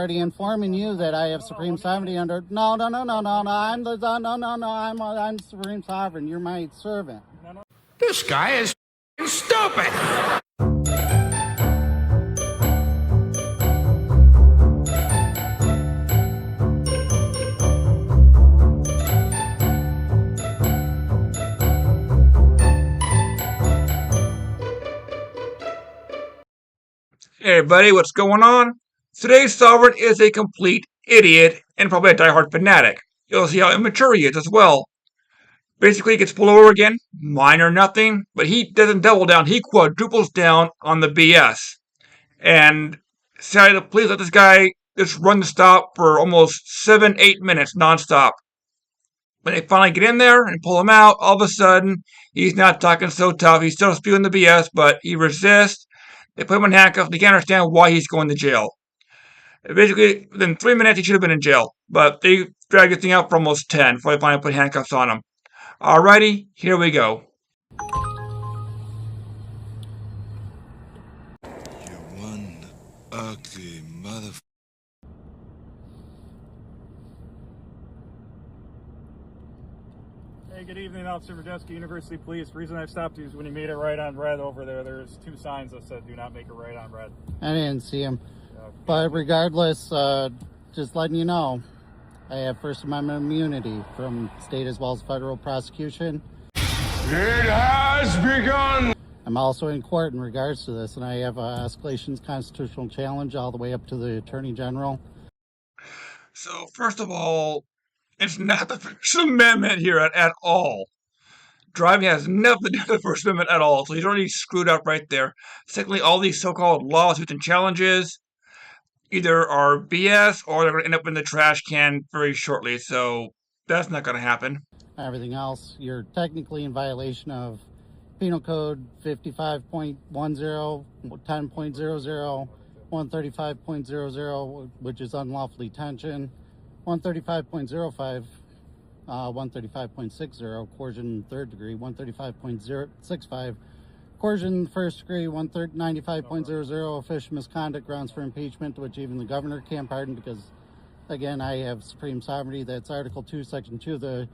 already informing you that I have supreme sovereignty under. No. I'm supreme sovereign. You're my servant. This guy is stupid. Hey everybody, what's going on? Today's sovereign is a complete idiot and probably a diehard fanatic. You'll see how immature he is as well. Basically, he gets pulled over again, minor nothing, but he doesn't double down, he quadruples down on the BS. And sadly, the police let this guy just run the stop for almost 7-8 minutes nonstop. When they finally get in there and pull him out, all of a sudden, he's not talking so tough. He's still spewing the BS, but he resists. They put him in handcuffs. They can't understand why he's going to jail. Basically, within 3 minutes, he should have been in jail. But they dragged this thing out for almost 10 before they finally put handcuffs on him. Alrighty, here we go. You one ugly motherfucker. Hey, good evening, Officer Majeski, University Police. The reason I stopped you is when you made it right on red over there. There's 2 signs that said do not make it right on red. I didn't see him. But regardless, just letting you know, I have First Amendment immunity from state as well as federal prosecution. It has begun. I'm also in court in regards to this, and I have escalations constitutional challenge all the way up to the Attorney General. So, first of all, it's not the First Amendment here at all. Driving has nothing to do with the First Amendment at all, so he's already screwed up right there. Secondly, all these so-called lawsuits and challenges either are BS or they're going to end up in the trash can very shortly, so that's not going to happen. Everything else, you're technically in violation of Penal Code 55.10, 10.00, 135.00, which is unlawful detention, 135.05, 135.60, coercion third degree, 135.065, coercion first degree, 195.00, official misconduct grounds for impeachment, which even the governor can't pardon because, again, I have supreme sovereignty. That's Article 2, Section 2 of the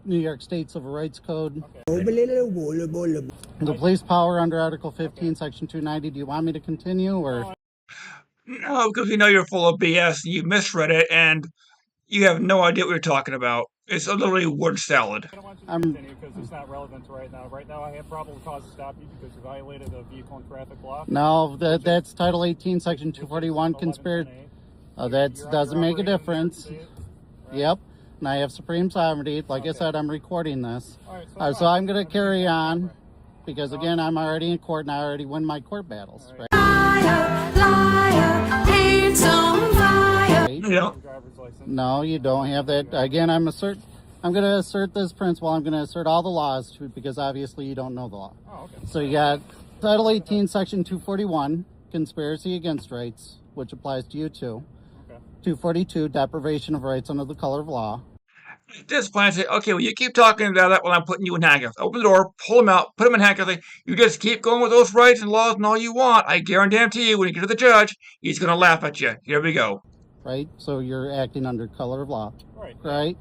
New York State Civil Rights Code. The police power under Article 15, Section 290. Do you want me to continue, or? No, because we know you're full of BS and you misread it and you have no idea what you're talking about. It's literally word salad. I don't want you to continue because it's not relevant to right now. Right now, I have probable cause to stop you because you violated a vehicle and traffic law. No, that's Title 18, Section 241, conspiracy. That doesn't make a difference. Yep. And I have supreme sovereignty. Like I said, I'm recording this. So I'm going to carry on because, again, I'm already in court and I already win my court battles. Right? Yeah. No, you don't have that. Again, I'm going to assert this principle. I'm going to assert all the laws because obviously you don't know the law. Oh, okay. So you got Title 18, Section 241, conspiracy against rights, which applies to you too. Okay. 242, deprivation of rights under the color of law. At this point, I say, okay, well, you keep talking about that while I'm putting you in handcuffs. Open the door, pull him out, put him in handcuffs. You just keep going with those rights and laws and all you want. I guarantee you, when you get to the judge, he's going to laugh at you. Here we go. Right? So you're acting under color of law. Right.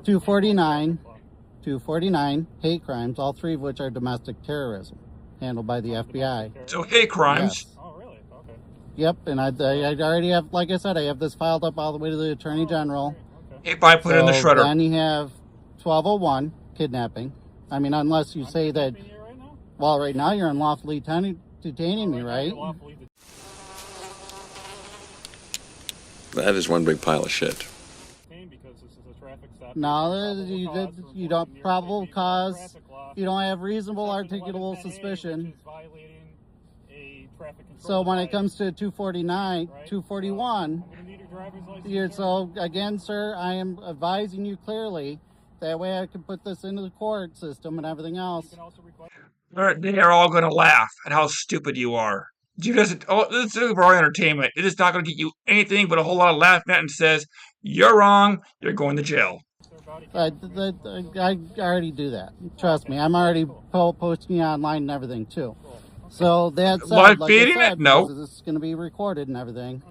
249, hate crimes, all 3 of which are domestic terrorism, handled by the FBI. So hate crimes. Yes. Oh, really? Okay. Yep, and I already have, like I said, I have this filed up all the way to the Attorney General. If I put it in the shredder. Then you have 1201, kidnapping. I mean, unless you say that, well, right now you're unlawfully detaining me, right? That is one big pile of shit. No, you don't, probable cause, you don't have reasonable articulable suspicion. So when it comes to 249, 241, so again, sir, I am advising you clearly. That way I can put this into the court system and everything else. They're all going to laugh at how stupid you are. This is for our entertainment. It is not going to get you anything but a whole lot of laughing at and says, you're wrong, you're going to jail. I already do that. Trust me, I'm already posting it online and everything too. So that's live like feeding I said, it? No. This is going to be recorded and everything.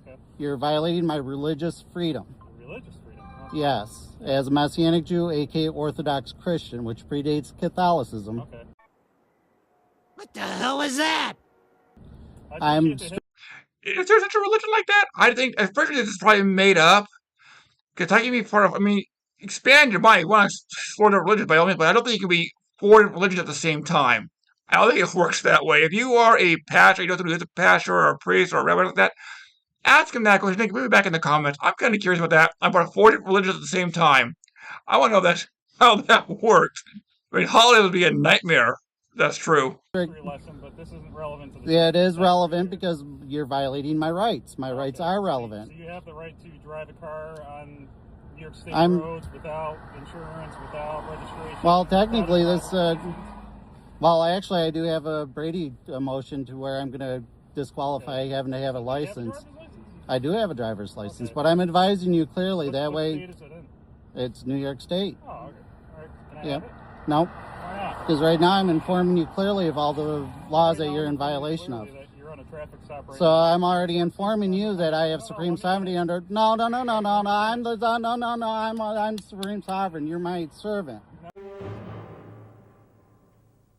You're violating my religious freedom. Religious freedom. Huh? Yes, as a Messianic Jew, aka Orthodox Christian, which predates Catholicism. Okay. What the hell was that? I'm Is there such a religion like that? I think, especially this is probably made up. Because that can be part of, I mean, expand your mind. You want to explore the religion by all means, but I don't think you can be four religions at the same time. I don't think it works that way. If you are a pastor, you know somebody who's a pastor or a priest or a rabbi like that, ask him that question. Put me back in the comments. I'm kind of curious about that. I'm part of four different religions at the same time. I want to know how that works. I mean, holiday would be a nightmare. That's true. Lesson, but this isn't relevant to the Yeah, it is relevant because you're violating my rights. My rights are relevant. So you have the right to drive a car on New York State I'm- roads without insurance, without registration. Well, technically, this. Well, actually, I do have a Brady motion to where I'm going to disqualify having to have a Do you have a license. driver's license? I do have a driver's license, Okay. but I'm advising you clearly. What- That what way, state is it in? it's New York State. Oh, okay. All right. Can I Yep. have it? No, Why not? because right now I'm informing you clearly of all the laws that you're in violation of. That you're on a traffic stop right So now. I'm already informing you that I have supreme sovereignty under. No. I'm supreme sovereign. You're my servant.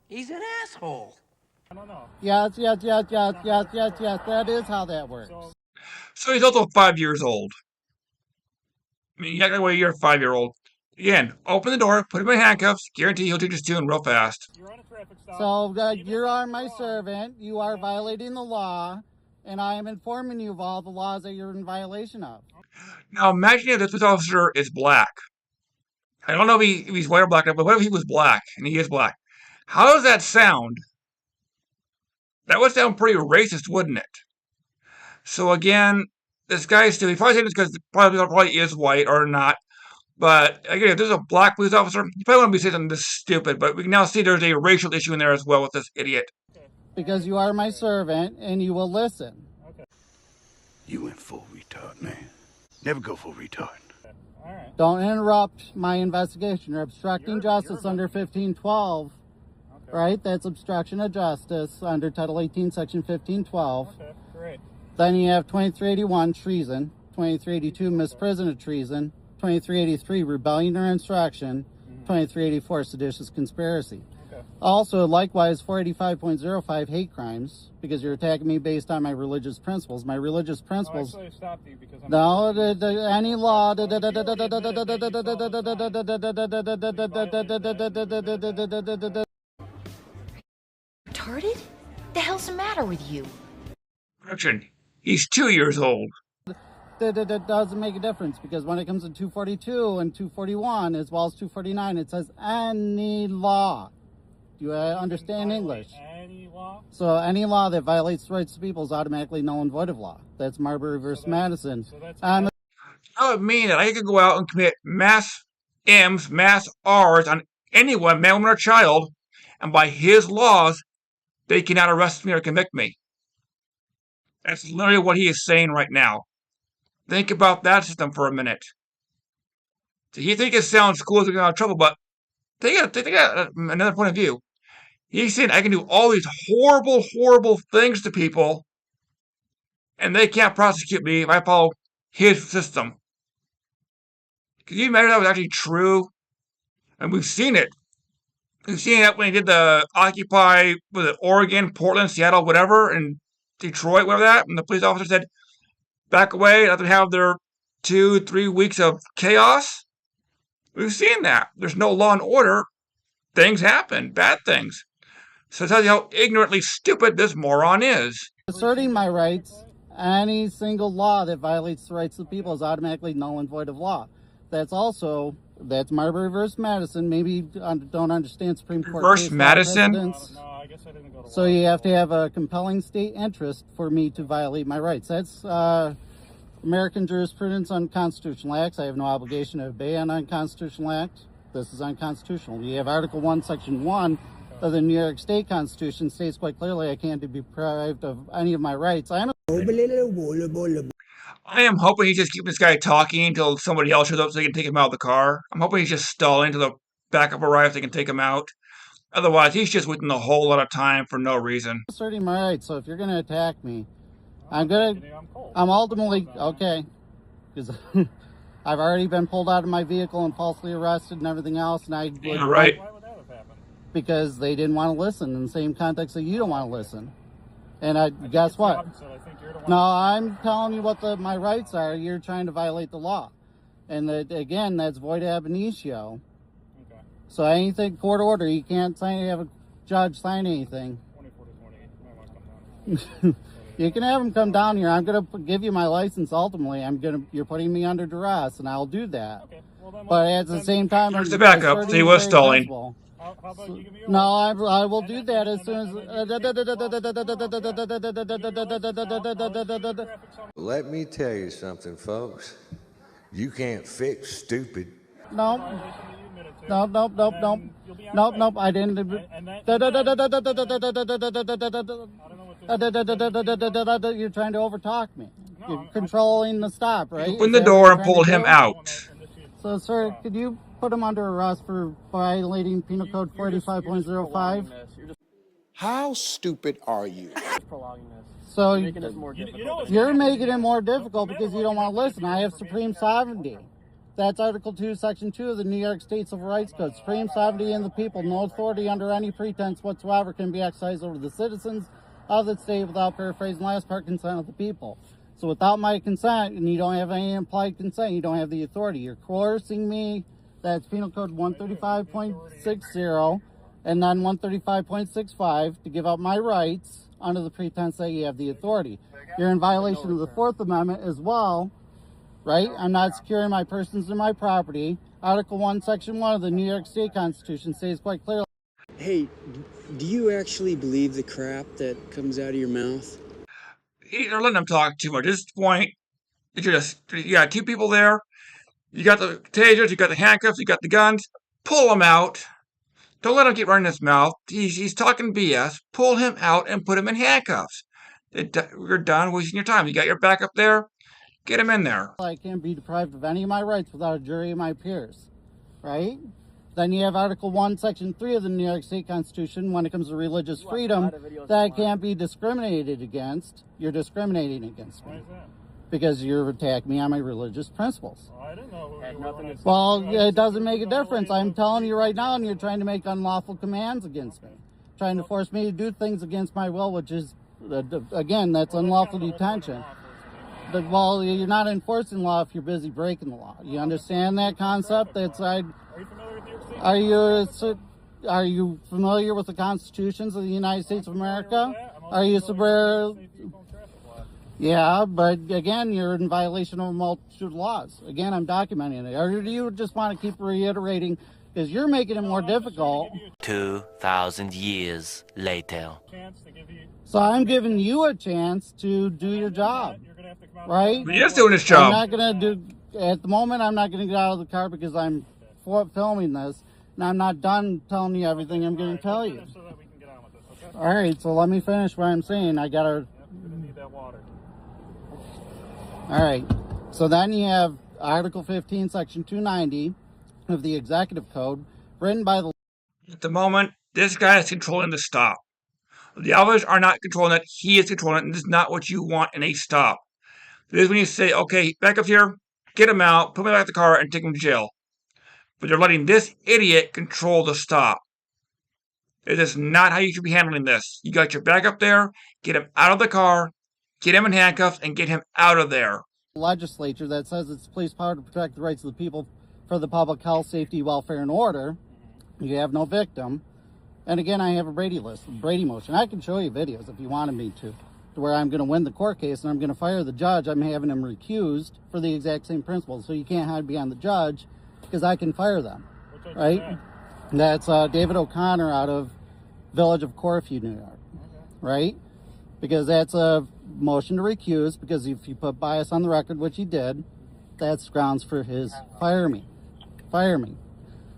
He's an asshole. No. Yes. That is how that works. So So he's also 5 years old. I mean, you act like you're a 5-year-old. Again, open the door, put him in handcuffs, guarantee he'll teach his tune real fast. you're on a traffic stop. So Even you if are it's my wrong, servant. You are violating the law, and I am informing you of all the laws that you're in violation of. Now imagine if this police officer is black. I don't know if he's white or black, but what if he was black, and he is black? How does that sound? That would sound pretty racist, wouldn't it? So again, this guy is still, he probably saying this because probably is white or not. But again, if there's a black police officer, you probably wouldn't be saying something this stupid. But we can now see there's a racial issue in there as well with this idiot. Because you are my servant, and you will listen. You went full retard, man. Never go full retard. All right. Don't interrupt my investigation. You're obstructing You're justice under 1512. Okay. Right? That's obstruction of justice under Title 18, Section 1512. Okay. Great. Then you have 2381, treason. 2382, misprision of treason. 2383, rebellion or insurrection. 2384, seditious conspiracy. Okay. Also, likewise, 485.05, hate crimes, because you're attacking me based on my religious principles. My religious principles. Actually, I stopped you because I'm. No, any law. Retarded? The hell's the matter with you? Correction, he's 2 years old. That doesn't make a difference, because when it comes to 242 and 241 as well as 249, it says any law. Do you understand English? Any law? So any law that violates the rights of people is automatically null and void of law. That's Marbury versus Madison. So that's. That would mean that I could go out and commit mass M's, mass R's on anyone, man, woman, or child, and by his laws, they cannot arrest me or convict me. That's literally what he is saying right now. Think about that system for a minute. So you think it sounds cool to get out of trouble, but take another point of view. He's saying I can do all these horrible, horrible things to people, and they can't prosecute me if I follow his system. Can you imagine that was actually true? And we've seen it. We've seen it when he did the Occupy, was it Oregon, Portland, Seattle, whatever, and Detroit, whatever that, and the police officer said, back away, let them have their 2-3 weeks of chaos. We've seen that. There's no law and order. Things happen, bad things. So it tells you how ignorantly stupid this moron is. asserting my rights. Any single law that violates the rights of the people is automatically null and void of law. That's Marbury versus Madison. Maybe you don't understand Supreme Court Versus case law Madison? precedents. No, I guess I didn't go to. So you have to have a compelling state interest for me to violate my rights. That's American jurisprudence on constitutional acts. I have no obligation to obey an unconstitutional act. This is unconstitutional. You have Article 1, Section 1 of the New York State Constitution states quite clearly I can't be deprived of any of my rights. I am hoping he's just keeping this guy talking until somebody else shows up so they can take him out of the car. I'm hoping he's just stalling until the backup arrives so they can take him out. Otherwise, he's just wasting a whole lot of time for no reason. asserting my rights. So if you're going to attack me, I'm gonna. I'm cold. I'm ultimately okay, because I've already been pulled out of my vehicle and falsely arrested and everything else, and I Yeah, right. Why would that have happened? because they didn't want to listen in the same context that you don't want to listen. And I guess It's the what? opposite. I think you're the one. No, I'm telling you what my rights are. You're trying to violate the law, and again, that's void ab initio. Okay. So anything court order, you can't sign. Have a judge sign anything. 24 to 28. You might want to come down. You can have him come down here. I'm gonna give you my license. Ultimately, you're putting me under duress, and I'll do that. Okay. Well, then But at the same time, Here's the backup. asserting So he the was very stalling. principle. how about you give me your No, license? I will do that as soon as. Let me tell you something, folks. You can't fix stupid. No, Violation that you admitted to, no, nope, nope, and nope, then you'll be on nope, your nope. way. I didn't. And that, You're I don't know what this is. trying to overtalk me. No, You're I'm controlling the stop, right? Open Is the that door what and you're trying pull to him do? out. So, sir, could you put him under arrest for violating Penal Code 45.05? How stupid are you? So You know what's you're gonna making it happen? more difficult because you don't want to listen. I have supreme sovereignty. That's Article 2, Section 2 of the New York State Civil Rights Code. Supreme sovereignty in the people. No authority under any pretense whatsoever can be exercised over the citizens of the state without paraphrasing the last part, consent of the people. So without my consent, and you don't have any implied consent, you don't have the authority. You're coercing me. That's Penal Code 135.60 and then 135.65 to give up my rights under the pretense that you have the authority. You're in violation of the Fourth Amendment as well, right? I'm not securing my persons and my property. Article 1, Section 1 of the New York State Constitution states quite clearly. Hey, do you actually believe the crap that comes out of your mouth? You're letting him talk too much. At this point, you got two people there. You got the tasers, you got the handcuffs, you got the guns. Pull him out. Don't let him keep running his mouth. He's talking BS. Pull him out and put him in handcuffs. You're done wasting your time. You got your backup there. Get him in there. I can't be deprived of any of my rights without a jury of my peers, right? Then you have Article 1, Section 3 of the New York State Constitution when it comes to religious freedom that can't be discriminated against. You're discriminating against me. Why is that? Because you're attacking me on my religious principles. Well, I didn't know who you were when I said Well, that. I it doesn't make a don't know difference. what I'm telling you right now, and you're trying to make unlawful commands against me. Trying to force me to do things against my will, which is, again, that's unlawful detention. But, well, you're not enforcing law if you're busy breaking the law. You understand that concept? That's Are you familiar with New York State? Are you familiar with the constitutions of the United States of America? Are you aware? Yeah, but again, you're in violation of a multitude of laws. Again, I'm documenting it. Or do you just want to keep reiterating? Because you're making it more difficult. 2,000 years later. So I'm giving you a chance to do your job, right? He is doing his I'm job. not going to do, at the moment, I'm not going to get out of the car because I'm filming this, and I'm not done telling you everything I'm going to tell you. All right, so let me finish what I'm saying. I got to... Need that water. All right, so then you have Article 15, Section 290 of the Executive Code, written by the... At the moment, this guy is controlling the stop. The others are not controlling it. He is controlling it, and this is not what you want in a stop. This is when you say, okay, back up here, get him out, put him back in the car, and take him to jail. But you're letting this idiot control the stop. It is not how you should be handling this. You got your back up there, get him out of the car, get him in handcuffs, and get him out of there. Legislature that says it's police power to protect the rights of the people for the public health, safety, welfare, and order. You have no victim. And again, I have a Brady motion. I can show you videos if you wanted me to where I'm going to win the court case and I'm going to fire the judge. I'm having him recused for the exact same principles. So you can't hide behind the judge because I can fire them, right? That's David O'Connor out of Village of Corfu, New York, right? Because that's a motion to recuse, because if you put bias on the record, which he did, that's grounds for his fire me.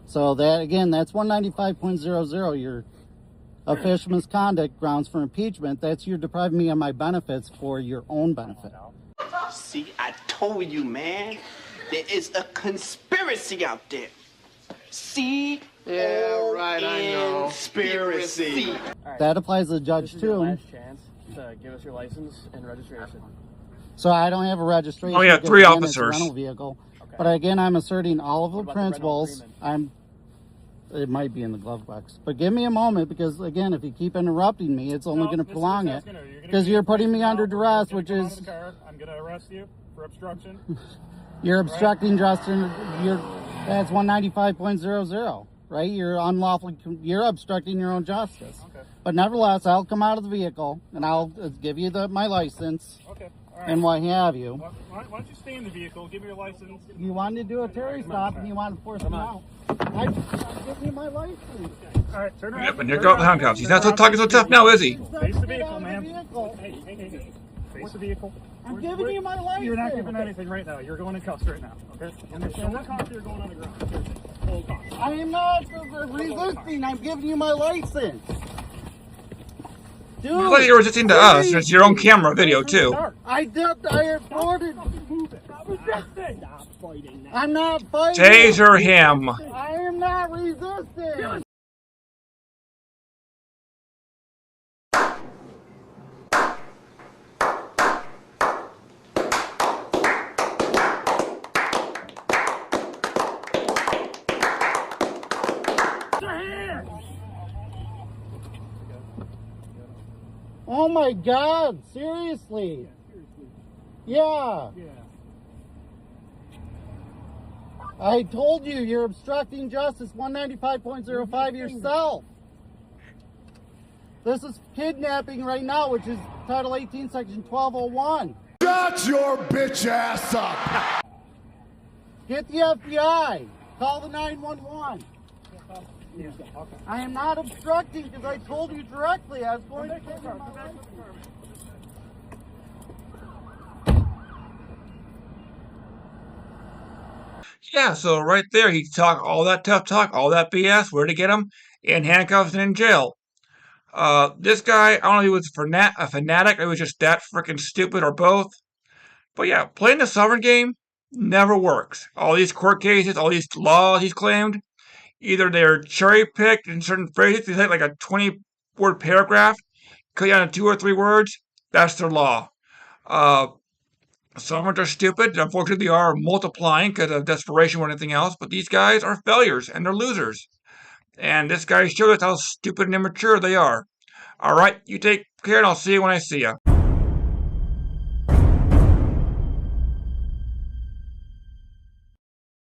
So that, again, that's 195.00, your official misconduct grounds for impeachment. That's you're depriving me of my benefits for your own benefit. See, I told you, man. There is a conspiracy out there. See? Yeah, right, I know. Conspiracy. That applies to the judge too. give us your license and registration. So I don't have a registration. Oh, yeah, because, 3 again, officers. It's a rental vehicle. Okay. But again, I'm asserting all of the What about principles. the rental It might be in the glove box. But give me a moment, because again, if you keep interrupting me, it's only going to prolong it. Because you're putting me under duress, which is... I'm going to arrest you for obstruction. You're obstructing justice. That's 195.00, right? You're obstructing your own justice. Okay. But nevertheless, I'll come out of the vehicle and I'll give you my license. Okay. All right. And what have you. Why don't you stay in the vehicle? Give me your license. You wanted to do a Terry stop and you want to force me out. I'm giving you my license. All right, turn around. Yep, and here go the handcuffs. He's not talking so tough now, is he? Face the vehicle, man. Hey. Face the vehicle. I'm giving you my license. You're not giving anything right now. You're going in cuffs right now. Okay? Show the cops you're going on the ground. Hold cuffs. I am not resisting. I'm giving you my license. Dude, It's like you're resisting to us. It's your own camera video, too. I reported. I'm not fighting. Taser him. I am not resisting. Oh my God, seriously? Yeah. I told you, you're obstructing justice, 195.05 yourself. This is kidnapping right now, which is Title 18, Section 1201. Shut your bitch ass up! Get the FBI. Call the 911. I am not obstructing because I told you directly I was going to give you my license. Yeah, so right there, he talked all that tough talk, all that BS. Where to get him? In handcuffs and in jail. This guy, I don't know if he was a fanatic, or he was just that freaking stupid, or both. But yeah, playing the sovereign game never works. All these court cases, all these laws he's claimed, either they're cherry-picked in certain phrases, they say like a 20-word paragraph, cut down to 2 or 3 words, that's their law. Some are stupid. Unfortunately, they are multiplying because of desperation or anything else. But these guys are failures, and they're losers. And this guy showed us how stupid and immature they are. All right, you take care, and I'll see you when I see you.